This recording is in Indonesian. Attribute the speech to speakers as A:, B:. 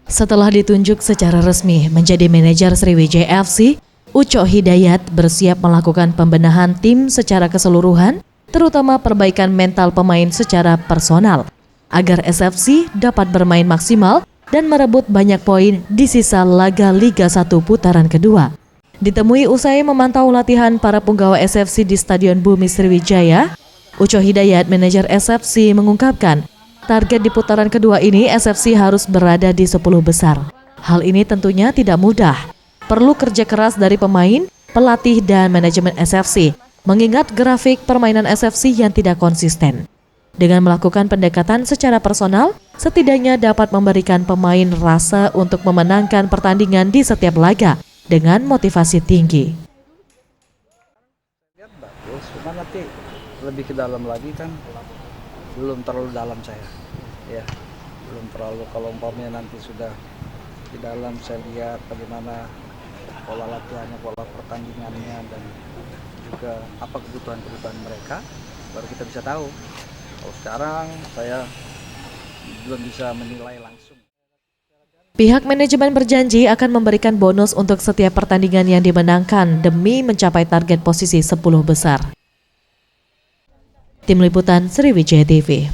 A: Setelah ditunjuk secara resmi menjadi manajer Sriwijaya FC, Ucok Hidayat bersiap melakukan pembenahan tim secara keseluruhan, terutama perbaikan mental pemain secara personal, agar SFC dapat bermain maksimal dan merebut banyak poin di sisa laga Liga 1 putaran kedua. Ditemui usai memantau latihan para punggawa SFC di Stadion Bumi Sriwijaya, Ucok Hidayat, manajer SFC, mengungkapkan target di putaran kedua ini SFC harus berada di 10 besar. Hal ini tentunya tidak mudah. Perlu kerja keras dari pemain, pelatih, dan manajemen SFC, mengingat grafik permainan SFC yang tidak konsisten. Dengan melakukan pendekatan secara personal, setidaknya dapat memberikan pemain rasa untuk memenangkan pertandingan di setiap laga dengan motivasi tinggi.
B: Lihat bagus, cuma nanti lebih ke dalam lagi kan belum terlalu dalam saya, ya belum terlalu. Kalau umpamanya nanti sudah di dalam, saya lihat bagaimana pola latihannya, pola pertandingannya, dan juga apa kebutuhan mereka, baru kita bisa tahu. Kalau sekarang saya belum bisa menilai langsung.
A: Pihak manajemen berjanji akan memberikan bonus untuk setiap pertandingan yang dimenangkan demi mencapai target posisi 10 besar. Tim Liputan Sriwijaya TV.